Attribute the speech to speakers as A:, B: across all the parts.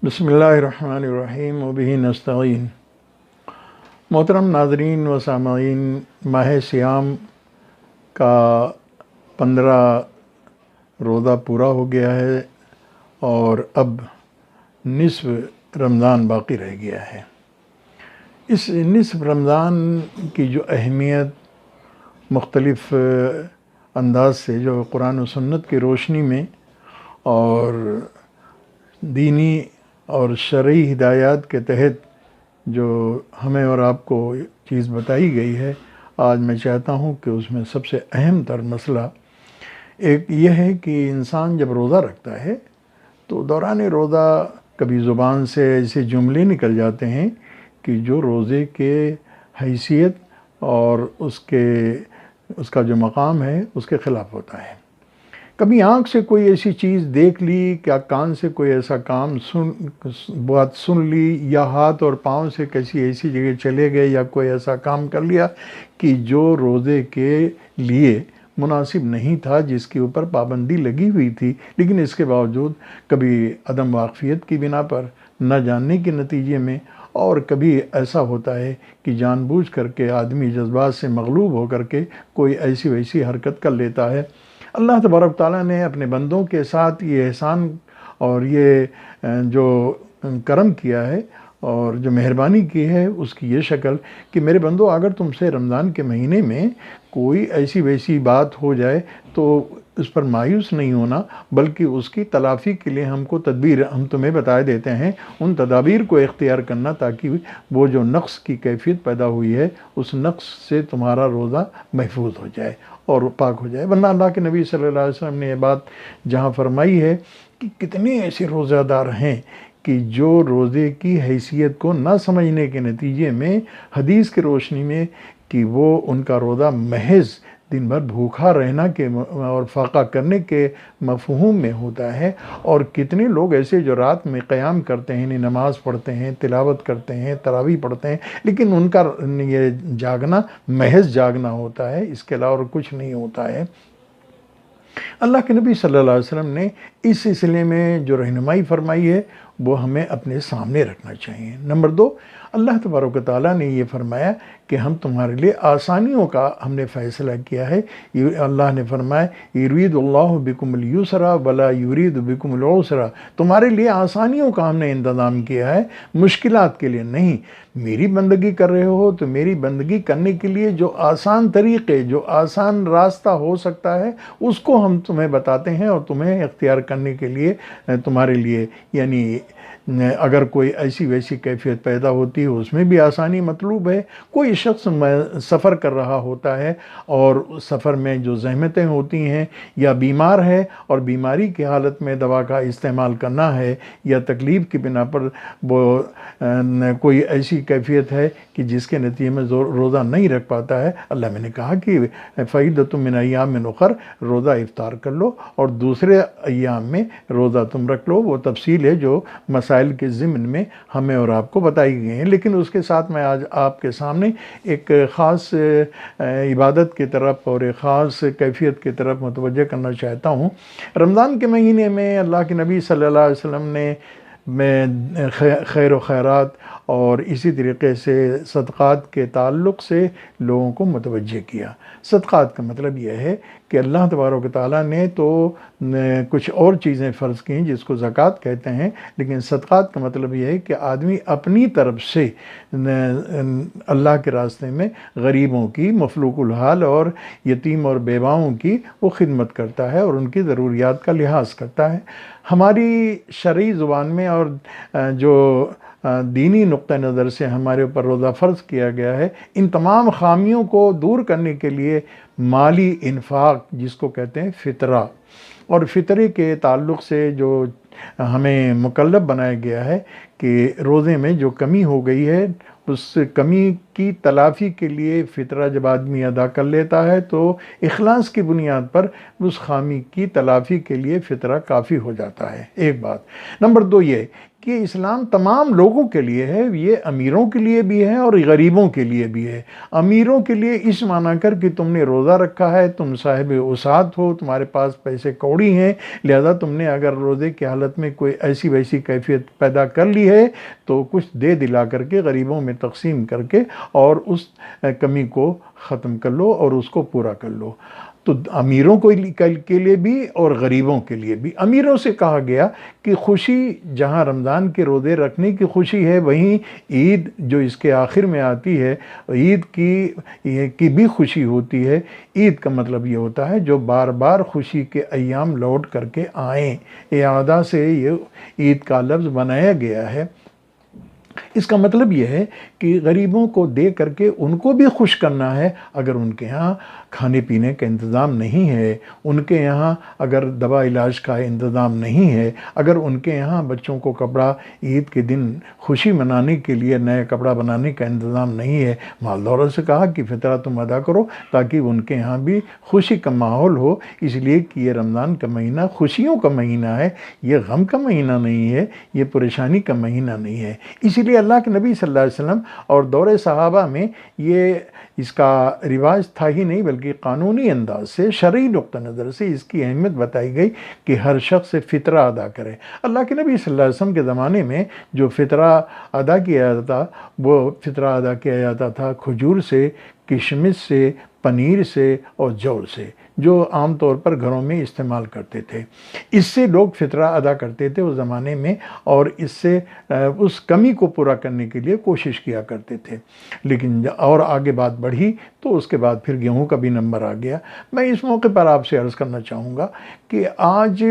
A: بسم اللہ الرحمن الرحیم وبہ نستعین۔ محترم ناظرین و سامعین، ماہ سیام کا 15 روزہ پورا ہو گیا ہے اور اب نصف رمضان باقی رہ گیا ہے۔ اس نصف رمضان کی جو اہمیت مختلف انداز سے جو قرآن و سنت کی روشنی میں اور دینی اور شرعی ہدایات کے تحت جو ہمیں اور آپ کو چیز بتائی گئی ہے، آج میں چاہتا ہوں کہ اس میں سب سے اہم تر مسئلہ ایک یہ ہے کہ انسان جب روزہ رکھتا ہے تو دوران روزہ کبھی زبان سے ایسے جملے نکل جاتے ہیں کہ جو روزے کے حیثیت اور اس کا جو مقام ہے اس کے خلاف ہوتا ہے۔ کبھی آنکھ سے کوئی ایسی چیز دیکھ لی، کیا کان سے کوئی ایسا بات سن لی، یا ہاتھ اور پاؤں سے کسی ایسی جگہ چلے گئے یا کوئی ایسا کام کر لیا کہ جو روزے کے لیے مناسب نہیں تھا، جس کے اوپر پابندی لگی ہوئی تھی، لیکن اس کے باوجود کبھی عدم واقفیت کی بنا پر، نہ جاننے کے نتیجے میں، اور کبھی ایسا ہوتا ہے کہ جان بوجھ کر کے آدمی جذبات سے مغلوب ہو کر کے کوئی ایسی ویسی حرکت کر لیتا ہے۔ اللہ تبارک تعالیٰ نے اپنے بندوں کے ساتھ یہ احسان اور یہ جو کرم کیا ہے اور جو مہربانی کی ہے، اس کی یہ شکل کہ میرے بندو، اگر تم سے رمضان کے مہینے میں کوئی ایسی ویسی بات ہو جائے تو اس پر مایوس نہیں ہونا، بلکہ اس کی تلافی کے لیے ہم تمہیں بتائے دیتے ہیں، ان تدابیر کو اختیار کرنا تاکہ وہ جو نقص کی کیفیت پیدا ہوئی ہے اس نقص سے تمہارا روزہ محفوظ ہو جائے اور پاک ہو جائے۔ ورنہ اللہ کے نبی صلی اللہ علیہ وسلم نے یہ بات جہاں فرمائی ہے کہ کتنے ایسے روزہ دار ہیں کہ جو روزے کی حیثیت کو نہ سمجھنے کے نتیجے میں حدیث کی روشنی میں کہ وہ ان کا روزہ محض دن بھر بھوکھا رہنا کے اور فاقہ کرنے کے مفہوم میں ہوتا ہے، اور کتنے لوگ ایسے جو رات میں قیام کرتے ہیں، نماز پڑھتے ہیں، تلاوت کرتے ہیں، تراویح پڑھتے ہیں، لیکن ان کا یہ جاگنا محض جاگنا ہوتا ہے، اس کے علاوہ اور کچھ نہیں ہوتا ہے۔ اللہ کے نبی صلی اللہ علیہ وسلم نے اس سلسلے میں جو رہنمائی فرمائی ہے وہ ہمیں اپنے سامنے رکھنا چاہیے۔ نمبر 2، اللہ تبارک و تعالیٰ نے یہ فرمایا کہ ہم تمہارے لیے آسانیوں کا ہم نے فیصلہ کیا ہے۔ اللہ نے فرمایا یرید اللہ بکم الیسر ولا یرید بکم العسر، تمہارے لیے آسانیوں کا ہم نے انتظام کیا ہے، مشکلات کے لیے نہیں۔ میری بندگی کر رہے ہو تو میری بندگی کرنے کے لیے جو آسان طریقے، جو آسان راستہ ہو سکتا ہے اس کو ہم تمہیں بتاتے ہیں اور تمہیں اختیار کرنے کے لیے تمہارے لیے، یعنی اگر کوئی ایسی ویسی کیفیت پیدا ہوتی ہے اس میں بھی آسانی مطلوب ہے۔ کوئی شخص سفر کر رہا ہوتا ہے اور سفر میں جو زحمتیں ہوتی ہیں، یا بیمار ہے اور بیماری کی حالت میں دوا کا استعمال کرنا ہے، یا تکلیف کی بنا پر وہ کوئی ایسی کیفیت ہے کہ جس کے نتیجے میں روزہ نہیں رکھ پاتا ہے، اللہ میں نے کہا کہ فعیدۃ من ایام اخر، روزہ افطار کر لو اور دوسرے ایام میں روزہ تم رکھ لو۔ وہ تفصیل ہے جو مسائل کے ضمن میں ہمیں اور آپ کو بتائی گئی ہیں، لیکن اس کے ساتھ میں آج آپ کے سامنے ایک خاص عبادت کی طرف اور ایک خاص کیفیت کی طرف متوجہ کرنا چاہتا ہوں۔ رمضان کے مہینے میں اللہ کے نبی صلی اللہ علیہ وسلم نے خیر و خیرات اور اسی طریقے سے صدقات کے تعلق سے لوگوں کو متوجہ کیا۔ صدقات کا مطلب یہ ہے کہ اللہ تبارک و تعالیٰ نے تو کچھ اور چیزیں فرض کی جس کو زکوٰۃ کہتے ہیں، لیکن صدقات کا مطلب یہ ہے کہ آدمی اپنی طرف سے اللہ کے راستے میں غریبوں کی، مفلوق الحال اور یتیم اور بیواؤں کی وہ خدمت کرتا ہے اور ان کی ضروریات کا لحاظ کرتا ہے۔ ہماری شرعی زبان میں اور جو دینی نقطہ نظر سے ہمارے اوپر روزہ فرض کیا گیا ہے، ان تمام خامیوں کو دور کرنے کے لیے مالی انفاق، جس کو کہتے ہیں فطرہ، اور فطرے کے تعلق سے جو ہمیں مکلف بنایا گیا ہے کہ روزے میں جو کمی ہو گئی ہے اس کمی کی تلافی کے لیے فطرہ جب آدمی ادا کر لیتا ہے تو اخلاص کی بنیاد پر اس خامی کی تلافی کے لیے فطرہ کافی ہو جاتا ہے۔ ایک بات۔ نمبر 2 یہ کہ اسلام تمام لوگوں کے لیے ہے، یہ امیروں کے لیے بھی ہے اور غریبوں کے لیے بھی ہے۔ امیروں کے لیے اس معنی کر کہ تم نے روزہ رکھا ہے، تم صاحب وسعت ہو، تمہارے پاس پیسے کوڑی ہیں، لہذا تم نے اگر روزے کی حالت میں کوئی ایسی ویسی کیفیت پیدا کر لی ہے تو کچھ دے دلا کر کے غریبوں میں تقسیم کر کے اور اس کمی کو ختم کر لو اور اس کو پورا کر لو۔ تو امیروں کے لیے بھی اور غریبوں کے لیے بھی۔ امیروں سے کہا گیا کہ خوشی جہاں رمضان کے روزے رکھنے کی خوشی ہے، وہیں عید جو اس کے آخر میں آتی ہے، عید کی بھی خوشی ہوتی ہے۔ عید کا مطلب یہ ہوتا ہے جو بار بار خوشی کے ایام لوٹ کر کے آئیں، اعادہ سے یہ عید کا لفظ بنایا گیا ہے۔ اس کا مطلب یہ ہے کہ غریبوں کو دے کر کے ان کو بھی خوش کرنا ہے۔ اگر ان کے ہاں کھانے پینے کا انتظام نہیں ہے، ان کے یہاں اگر دوا علاج کا انتظام نہیں ہے، اگر ان کے یہاں بچوں کو کپڑا عید کے دن خوشی منانے کے لیے نئے کپڑا بنانے کا انتظام نہیں ہے، مال دولت سے کہا کہ فطرہ تم ادا کرو تاکہ ان کے یہاں بھی خوشی کا ماحول ہو، اس لیے کہ یہ رمضان کا مہینہ خوشیوں کا مہینہ ہے، یہ غم کا مہینہ نہیں ہے، یہ پریشانی کا مہینہ نہیں ہے۔ اسی لیے اللہ کے نبی صلی اللہ علیہ وسلم اور دور صحابہ میں یہ اس کا رواج تھا ہی نہیں بلکہ قانونی انداز سے، شرعی نقطہ نظر سے اس کی اہمیت بتائی گئی کہ ہر شخص فطرہ ادا کرے۔ اللہ کے نبی صلی اللہ علیہ وسلم کے زمانے میں جو فطرہ ادا کیا جاتا وہ فطرہ ادا کیا جاتا تھا کھجور سے، کشمش سے، پنیر سے اور جو سے، جو عام طور پر گھروں میں استعمال کرتے تھے۔ اس سے لوگ فطرہ ادا کرتے تھے اس زمانے میں، اور اس سے اس کمی کو پورا کرنے کے لیے کوشش کیا کرتے تھے۔ لیکن اور آگے بات بڑھی تو اس کے بعد پھر گیہوں کا بھی نمبر آ گیا۔ میں اس موقع پر آپ سے عرض کرنا چاہوں گا کہ آج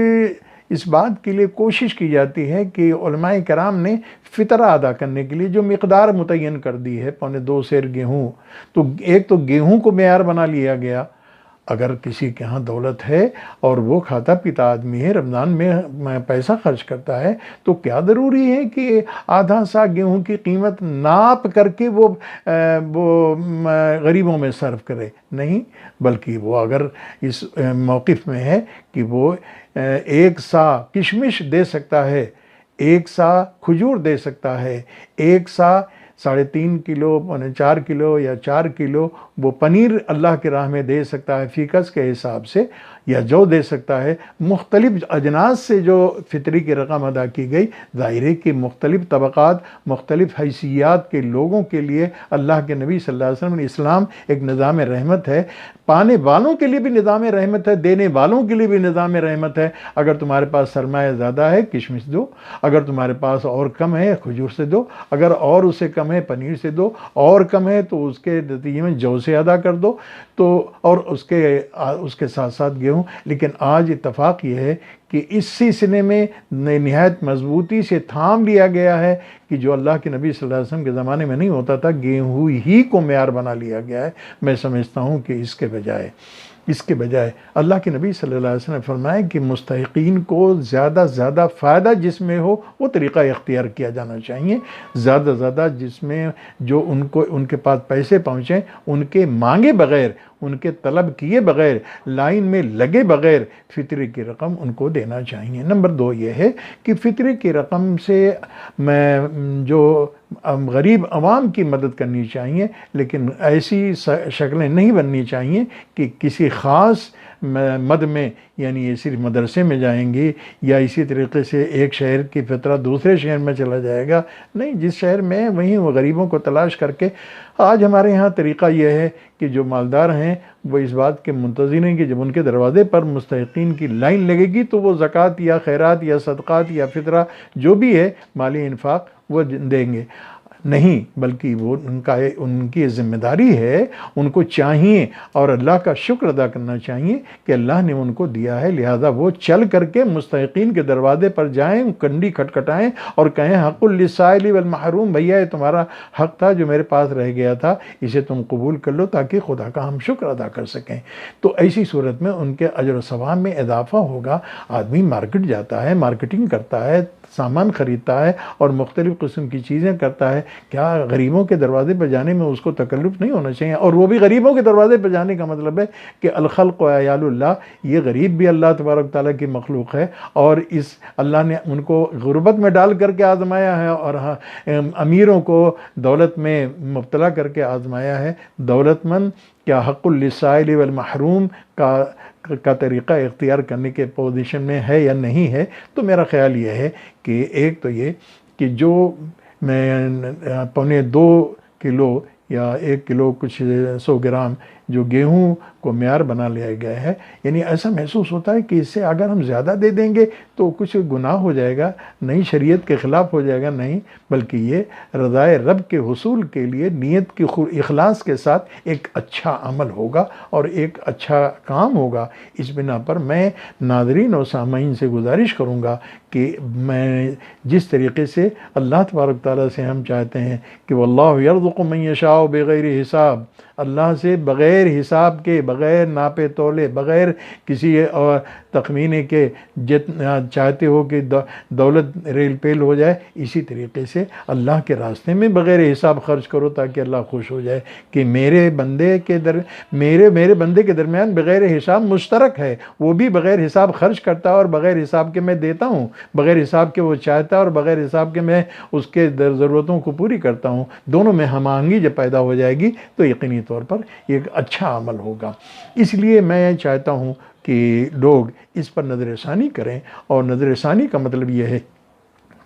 A: اس بات کے لیے کوشش کی جاتی ہے کہ علماء کرام نے فطرہ ادا کرنے کے لیے جو مقدار متعین کر دی ہے، 2.25 سیر گیہوں، تو ایک تو گیہوں کو معیار بنا لیا گیا۔ اگر کسی کے ہاں دولت ہے اور وہ کھاتا پیتا آدمی ہے، رمضان میں پیسہ خرچ کرتا ہے، تو کیا ضروری ہے کہ آدھا سا گیہوں کی قیمت ناپ کر کے وہ غریبوں میں صرف کرے؟ نہیں، بلکہ وہ اگر اس موقف میں ہے کہ وہ 1 سا کشمش دے سکتا ہے، 1 سا کھجور دے سکتا ہے، 1 سا 3.5 کلو 4 کلو یا 4 کلو وہ پنیر اللہ کے راہ میں دے سکتا ہے فی کس کے حساب سے، یا جو دے سکتا ہے، مختلف اجناس سے جو فطری کی رقم ادا کی گئی، ظاہر ہے کہ مختلف طبقات، مختلف حیثیات کے لوگوں کے لیے اللہ کے نبی صلی اللہ علیہ وسلم نے اسلام ایک نظام رحمت ہے، پانے والوں کے لیے بھی نظام رحمت ہے، دینے والوں کے لیے بھی نظام رحمت ہے۔ اگر تمہارے پاس سرمایہ زیادہ ہے کشمش دو، اگر تمہارے پاس اور کم ہے کھجور سے دو، اگر اور اس سے کم ہے پنیر سے دو، اور کم ہے تو اس کے نتیجے میں جو سے ادا کر دو، تو اور اس کے ساتھ ساتھ گیہوں۔ لیکن آج اتفاق یہ ہے کہ اس سلسلے میں نہایت مضبوطی سے تھام لیا گیا ہے کہ جو اللہ کے نبی صلی اللہ علیہ وسلم کے زمانے میں نہیں ہوتا تھا، گیہوں ہی کو معیار بنا لیا گیا ہے۔ میں سمجھتا ہوں کہ اس کے بجائے اللہ کے نبی صلی اللہ علیہ وسلم نے فرمایا کہ مستحقین کو زیادہ زیادہ فائدہ جس میں ہو وہ طریقہ اختیار کیا جانا چاہیے۔ زیادہ زیادہ جس میں جو ان کے پاس پیسے پہنچیں، ان کے مانگے بغیر، ان کے طلب کیے بغیر، لائن میں لگے بغیر فطرے کی رقم ان کو دینا چاہیے۔ نمبر 2 یہ ہے کہ فطرے کی رقم سے میں جو غریب عوام کی مدد کرنی چاہیے، لیکن ایسی شکلیں نہیں بننی چاہیے کہ کسی خاص مد میں، یعنی یہ صرف مدرسے میں جائیں گی یا اسی طریقے سے ایک شہر کی فطرہ دوسرے شہر میں چلا جائے گا۔ نہیں، جس شہر میں وہیں وہ غریبوں کو تلاش کر کے۔ آج ہمارے ہاں طریقہ یہ ہے کہ جو مالدار ہیں وہ اس بات کے منتظر ہیں کہ جب ان کے دروازے پر مستحقین کی لائن لگے گی تو وہ زکوٰۃ یا خیرات یا صدقات یا فطرہ جو بھی ہے مالی انفاق وہ دیں گے۔ نہیں، بلکہ وہ ان کی ذمہ داری ہے، ان کو چاہیے اور اللہ کا شکر ادا کرنا چاہیے کہ اللہ نے ان کو دیا ہے، لہذا وہ چل کر کے مستحقین کے دروازے پر جائیں، کنڈی کھٹکھٹائیں اور کہیں حق للسائل والمحروم، بھیا یہ تمہارا حق تھا جو میرے پاس رہ گیا تھا، اسے تم قبول کر لو تاکہ خدا کا ہم شکر ادا کر سکیں۔ تو ایسی صورت میں ان کے اجر و ثواب میں اضافہ ہوگا۔ آدمی مارکیٹ جاتا ہے، مارکیٹنگ کرتا ہے، سامان خریدتا ہے اور مختلف قسم کی چیزیں کرتا ہے، کیا غریبوں کے دروازے پہ جانے میں اس کو تکلف نہیں ہونا چاہیے؟ اور وہ بھی غریبوں کے دروازے پہ جانے کا مطلب ہے کہ الخلق و عیال اللہ، یہ غریب بھی اللہ تبارک تعالیٰ کی مخلوق ہے، اور اس اللہ نے ان کو غربت میں ڈال کر کے آزمایا ہے، اور امیروں کو دولت میں مبتلا کر کے آزمایا ہے۔ دولت مند کیا حق للسائل والمحروم کا طریقہ اختیار کرنے کے پوزیشن میں ہے یا نہیں ہے؟ تو میرا خیال یہ ہے کہ ایک تو یہ کہ جو میں 2.25 کلو یا 1 کلو کچھ 100 گرام جو گیہوں کو معیار بنا لیا گیا ہے، یعنی ایسا محسوس ہوتا ہے کہ اس سے اگر ہم زیادہ دے دیں گے تو کچھ گناہ ہو جائے گا، نہیں شریعت کے خلاف ہو جائے گا، نہیں، بلکہ یہ رضائے رب کے حصول کے لیے نیت کی اخلاص کے ساتھ ایک اچھا عمل ہوگا اور ایک اچھا کام ہوگا۔ اس بنا پر میں ناظرین اور سامعین سے گزارش کروں گا کہ میں جس طریقے سے اللہ تبارک تعالیٰ سے ہم چاہتے ہیں کہ واللہ یرزق من یشاء بغیر حساب، اللہ سے بغیر حساب کے، بغیر ناپے تولے، بغیر کسی اور تخمینے کے چاہتے ہو کہ دولت ریل پیل ہو جائے، اسی طریقے سے اللہ کے راستے میں بغیر حساب خرچ کرو تاکہ اللہ خوش ہو جائے کہ میرے بندے کے درمیان بغیر حساب مشترک ہے، وہ بھی بغیر حساب خرچ کرتا ہے اور بغیر حساب کے میں دیتا ہوں، بغیر حساب کے وہ چاہتا ہے اور بغیر حساب کے میں اس کے ضرورتوں کو پوری کرتا ہوں۔ دونوں میں ہم آہنگی جب پیدا ہو جائے گی تو یقینی طور پر ایک اچھا عمل ہوگا۔ اس لیے میں چاہتا ہوں کہ لوگ اس پر نظر ثانی کریں، اور نظر ثانی کا مطلب یہ ہے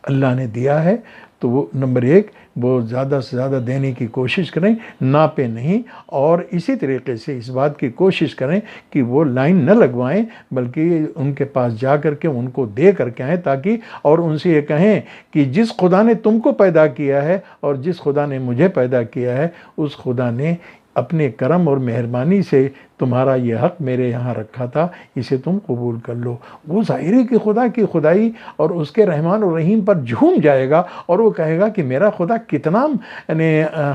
A: اللہ نے دیا ہے تو وہ نمبر 1 وہ زیادہ سے زیادہ دینے کی کوشش کریں، ناپے نہیں، اور اسی طریقے سے اس بات کی کوشش کریں کہ وہ لائن نہ لگوائیں بلکہ ان کے پاس جا کر کے ان کو دے کر کے آئیں، تاکہ اور ان سے یہ کہیں کہ جس خدا نے تم کو پیدا کیا ہے اور جس خدا نے مجھے پیدا کیا ہے، اس خدا نے اپنے کرم اور مہربانی سے تمہارا یہ حق میرے یہاں رکھا تھا، اسے تم قبول کر لو۔ وہ ظاہر ہے کہ خدا کی خدائی اور اس کے رحمان اور رحیم پر جھوم جائے گا، اور وہ کہے گا کہ میرا خدا کتنا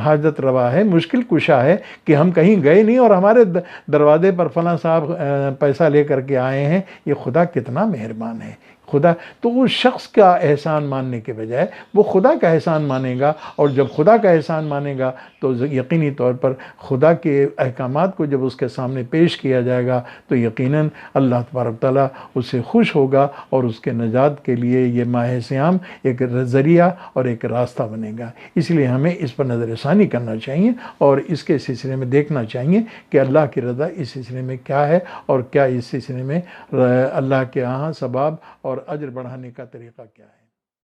A: حاجت روا ہے، مشکل کشا ہے کہ ہم کہیں گئے نہیں اور ہمارے دروازے پر فلاں صاحب پیسہ لے کر کے آئے ہیں، یہ خدا کتنا مہربان ہے۔ خدا تو اس شخص کا احسان ماننے کے بجائے وہ خدا کا احسان مانے گا، اور جب خدا کا احسان مانے گا تو یقینی طور پر خدا کے احکامات کو جب اس کے سامنے پیش کیا جائے گا تو یقیناً اللہ تبارک تعالیٰ اس سے خوش ہوگا، اور اس کے نجات کے لیے یہ ماہ صیام ایک ذریعہ اور ایک راستہ بنے گا۔ اس لیے ہمیں اس پر نظر ثانی کرنا چاہیے اور اس کے سلسلے میں دیکھنا چاہیے کہ اللہ کی رضا اس سلسلے میں کیا ہے، اور کیا اس سلسلے میں اللہ کے یہاں ثواب اور اجر بڑھانے کا طریقہ کیا ہے۔